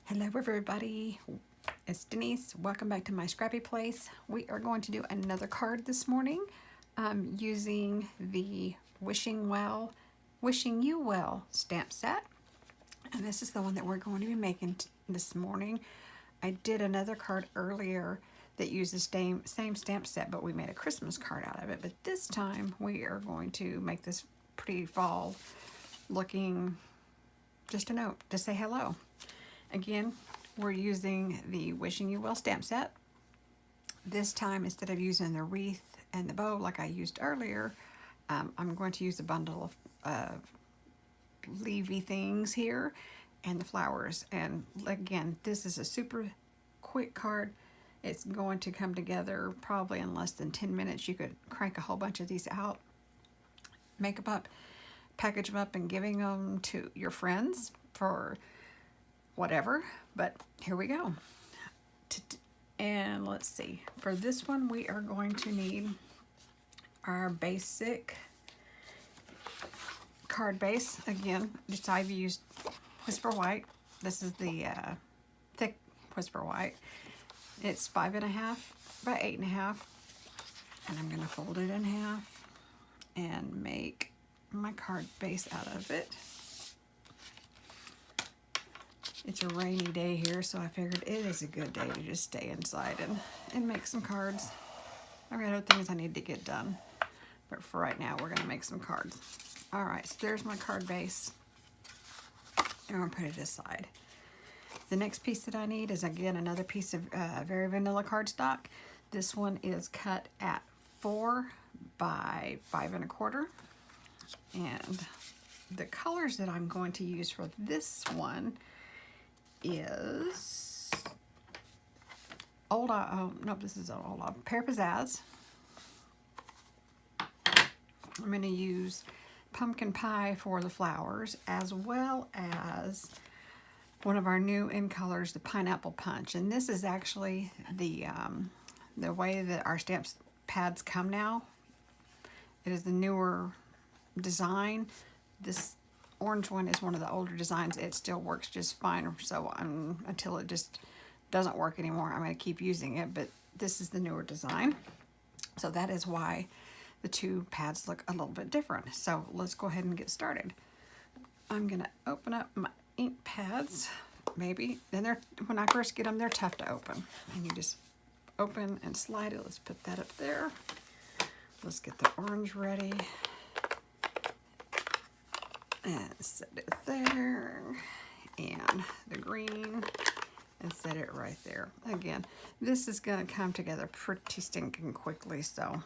Hello everybody, it's Denise. Welcome back to my scrappy place. We are going to do another card this morning using the Wishing You Well stamp set. And this is the one that we're going to be making this morning. I did another card earlier that used the same stamp set, but we made a Christmas card out of it. But this time we are going to make this pretty fall looking, just a note to say hello. Again, we're using the Wishing You Well stamp set. This time, instead of using the wreath and the bow like I used earlier, I'm going to use a bundle of leafy things here and the flowers. And again, this is a super quick card. It's going to come together probably in less than 10 minutes. You could crank a whole bunch of these out, make them up, package them up, and giving them to your friends for whatever. But here we go. And let's see, for this one we are going to need our basic card base. Again, just I've used Whisper White. This is the thick Whisper White. It's 5.5 by 8.5, and I'm gonna fold it in half and make my card base out of it. It's a rainy day here, so I figured it is a good day to just stay inside and make some cards. I've got other things I need to get done, but for right now, we're gonna make some cards. All right, so there's my card base. I'm gonna put it aside. The next piece that I need is, again, another piece of very vanilla cardstock. This one is cut at 4 by 5.25. And the colors that I'm going to use for this one is this is Pear Pizzazz. I'm going to use Pumpkin Pie for the flowers, as well as one of our new in colors, the Pineapple Punch. And this is actually the way that our stamp pads come now. It is the newer design. This orange one is one of the older designs. It still works just fine, so until it just doesn't work anymore, I'm going to keep using it, but this is the newer design. So that is why the two pads look a little bit different. So let's go ahead and get started. I'm going to open up my ink pads, maybe. Then when I first get them, they're tough to open. And you just open and slide it. Let's put that up there. Let's get the orange ready. And set it there, and the green, and set it right there. Again, this is going to come together pretty stinking quickly, so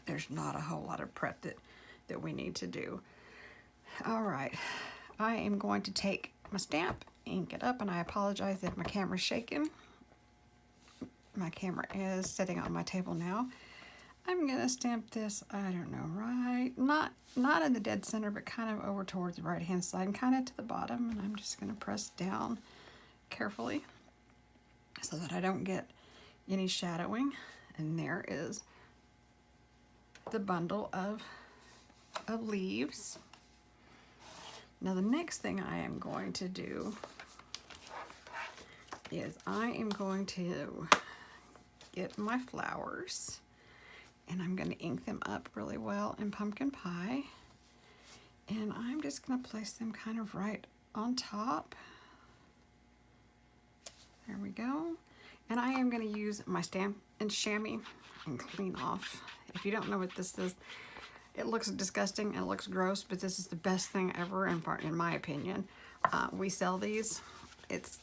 there's not a whole lot of prep that we need to do. All right, I am going to take my stamp, ink it up, and I apologize if my camera's shaking. My camera is sitting on my table now. I'm gonna stamp this, I don't know, right, not in the dead center, but kind of over towards the right hand side and kind of to the bottom. And I'm just gonna press down carefully so that I don't get any shadowing. And there is the bundle of leaves. Now the next thing I am going to do is I am going to get my flowers, and I'm going to ink them up really well in Pumpkin Pie. And I'm just going to place them kind of right on top. There we go. And I am going to use my stamp and chamois and clean off. If you don't know what this is, it looks disgusting and it looks gross, but this is the best thing ever in my opinion. We sell these.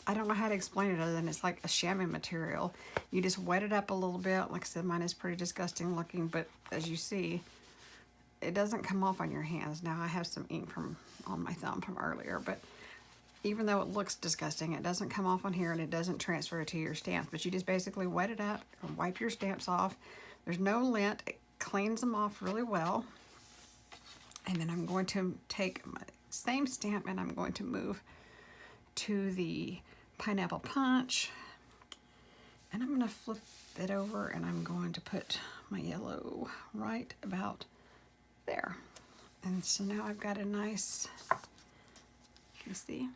I don't know how to explain it other than it's like a chamois material. You just wet it up a little bit. Like I said, mine is pretty disgusting looking, but as you see, it doesn't come off on your hands. Now I have some ink on my thumb from earlier, but even though it looks disgusting, it doesn't come off on here, and it doesn't transfer to your stamps. But you just basically wet it up and wipe your stamps off. There's no lint. It cleans them off really well. And then I'm going to take my same stamp and I'm going to move to the Pineapple Punch, and I'm going to flip it over, and I'm going to put my yellow right about there. And so now I've got a nice, you see,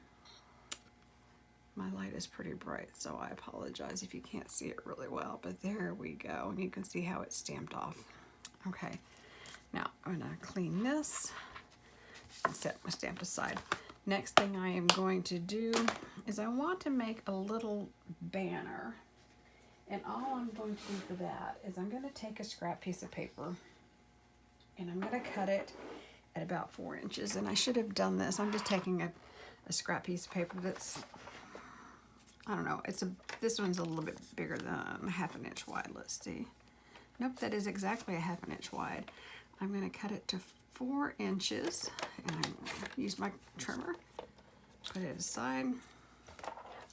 My light is pretty bright, so I apologize if you can't see it really well, but there we go. And you can see how it's stamped off. Okay, now I'm gonna clean this and set my stamp aside. Next thing I am going to do is I want to make a little banner. And all I'm going to do for that is I'm going to take a scrap piece of paper and I'm going to cut it at about 4 inches. And I should have done this. I'm just taking a scrap piece of paper that's, I don't know, this one's a little bit bigger than a 1/2 inch wide. Let's see. Nope, that is exactly a 1/2 inch wide. I'm going to cut it to 4 inches and I'm going to use my trimmer, put it aside.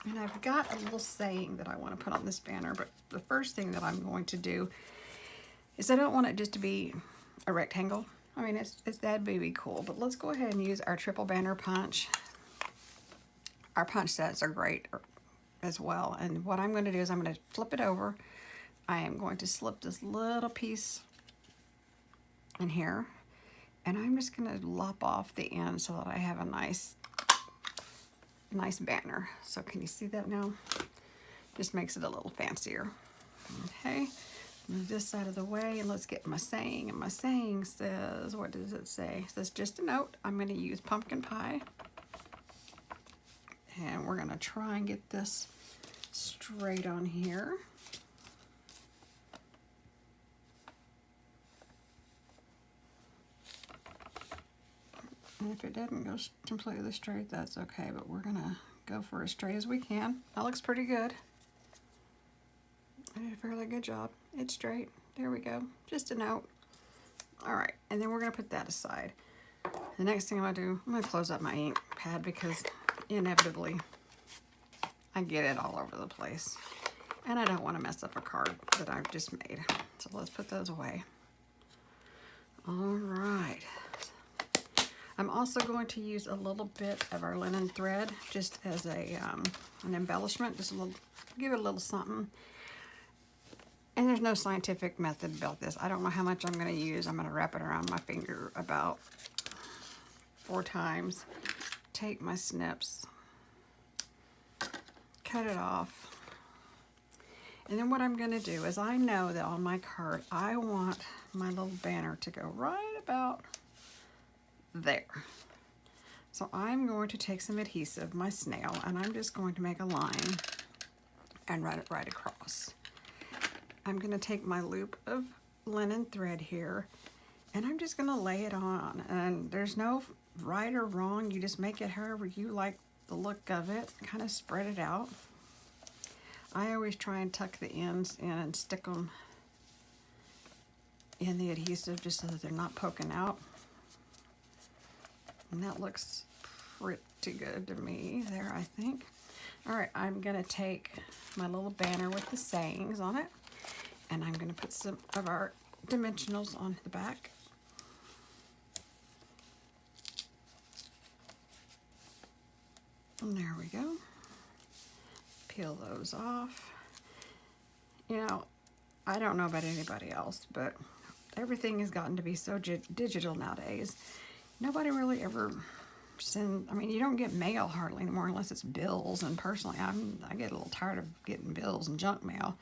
And I've got a little saying that I want to put on this banner, but the first thing that I'm going to do is I don't want it just to be a rectangle. I mean, that'd be cool, but let's go ahead and use our triple banner punch. Our punch sets are great as well. And what I'm going to do is I'm going to flip it over. I am going to slip this little piece in here, and I'm just going to lop off the end so that I have a nice banner. So can you see that now? Just makes it a little fancier. Okay, move this side of the way and let's get my saying. And my saying says, what does it say? It says, just a note, I'm going to use pumpkin pie. And we're going to try and get this straight on here. And if it doesn't go completely straight, that's okay, but we're gonna go for as straight as we can. That looks pretty good. I did a fairly good job. It's straight. There we go. Just a note. All right, and then we're gonna put that aside. The next thing I'm gonna do, I'm gonna close up my ink pad because inevitably I get it all over the place. And I don't want to mess up a card that I've just made. So let's put those away. All right. I'm also going to use a little bit of our linen thread just as an embellishment, just a little, give it a little something. And there's no scientific method about this. I don't know how much I'm going to use. I'm going to wrap it around my finger about 4 times. Take my snips, cut it off. And then what I'm going to do is I know that on my card, I want my little banner to go right about there. So I'm going to take some adhesive, my snail, and I'm just going to make a line and run it right across. I'm going to take my loop of linen thread here and I'm just going to lay it on, and there's no right or wrong. You just make it however you like the look of it, kind of spread it out. I always try and tuck the ends in and stick them in the adhesive just so that they're not poking out. And that looks pretty good to me there, I think. All right, I'm gonna take my little banner with the sayings on it, and I'm gonna put some of our dimensionals on the back. And there we go. Peel those off. You know, I don't know about anybody else, but everything has gotten to be so digital nowadays. Nobody really ever I mean, you don't get mail hardly anymore unless it's bills, and personally, I get a little tired of getting bills and junk mail,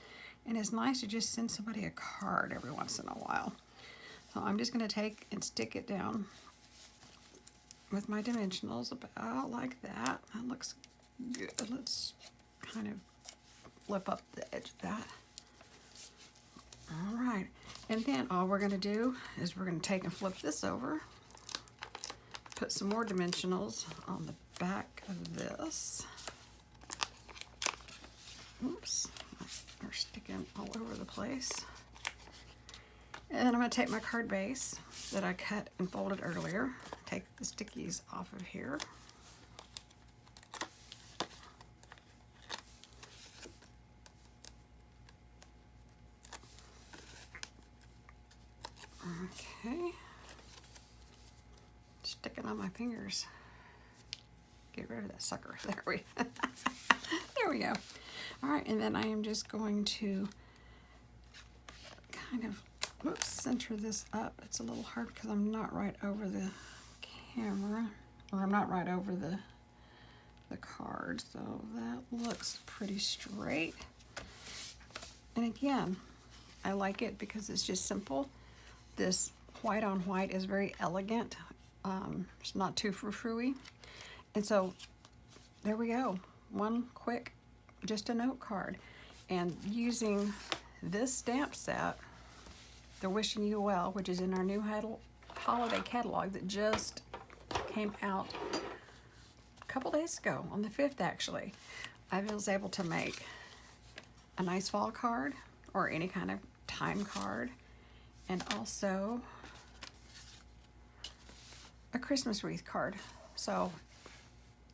and it's nice to just send somebody a card every once in a while. So I'm just going to take and stick it down with my dimensionals about like that. That looks good. Let's kind of flip up the edge of that. All right, and then all we're going to do is we're going to take and flip this over. Put some more dimensionals on the back of this. Oops, they're sticking all over the place. And then I'm going to take my card base that I cut and folded earlier, take the stickies off of here. Okay. Sticking on my fingers. Get rid of that sucker. There we go. All right, and then I am just going to kind of center this up. It's a little hard because I'm not right over the camera, or I'm not right over the the card. So that looks pretty straight. And again, I like it because it's just simple. This white on white is very elegant. It's not too frou-frou-y. And so there we go. One quick, just a note card. And using this stamp set, the Wishing You Well, which is in our new holiday catalog that just came out a couple days ago, on the 5th actually, I was able to make a nice fall card or any kind of time card, and also a Christmas wreath card. So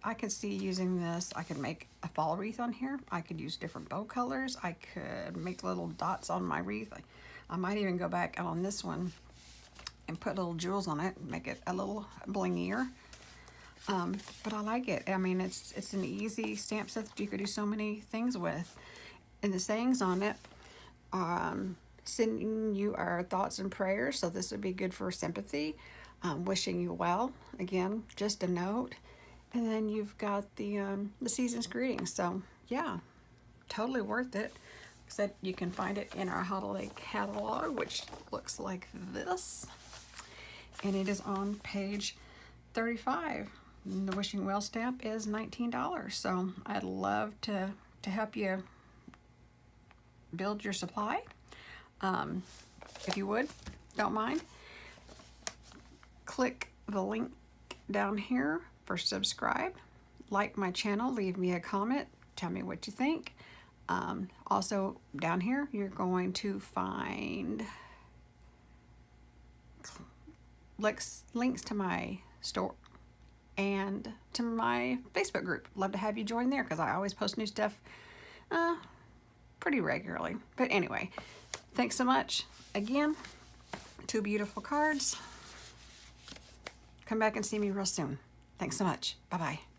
I could see using this. I could make a fall wreath on here. I could use different bow colors. I could make little dots on my wreath. I might even go back on this one and put little jewels on it and make it a little blingier. But I like it. I mean, it's an easy stamp set that you could do so many things with. And the sayings on it, sending you our thoughts and prayers. So this would be good for sympathy. Wishing you well. Again, just a note. And then you've got the season's greetings. So yeah, totally worth it. Except you can find it in our holiday catalog, which looks like this. And it is on page 35. And the Wishing Well stamp is $19. So I'd love to help you build your supply. If you would, don't mind. Click the link down here for subscribe. Like my channel, leave me a comment, tell me what you think. Also down here you're going to find links to my store and to my Facebook group. Love to have you join there because I always post new stuff pretty regularly. But anyway, thanks so much. Again, 2 beautiful cards. Come back and see me real soon. Thanks so much. Bye-bye.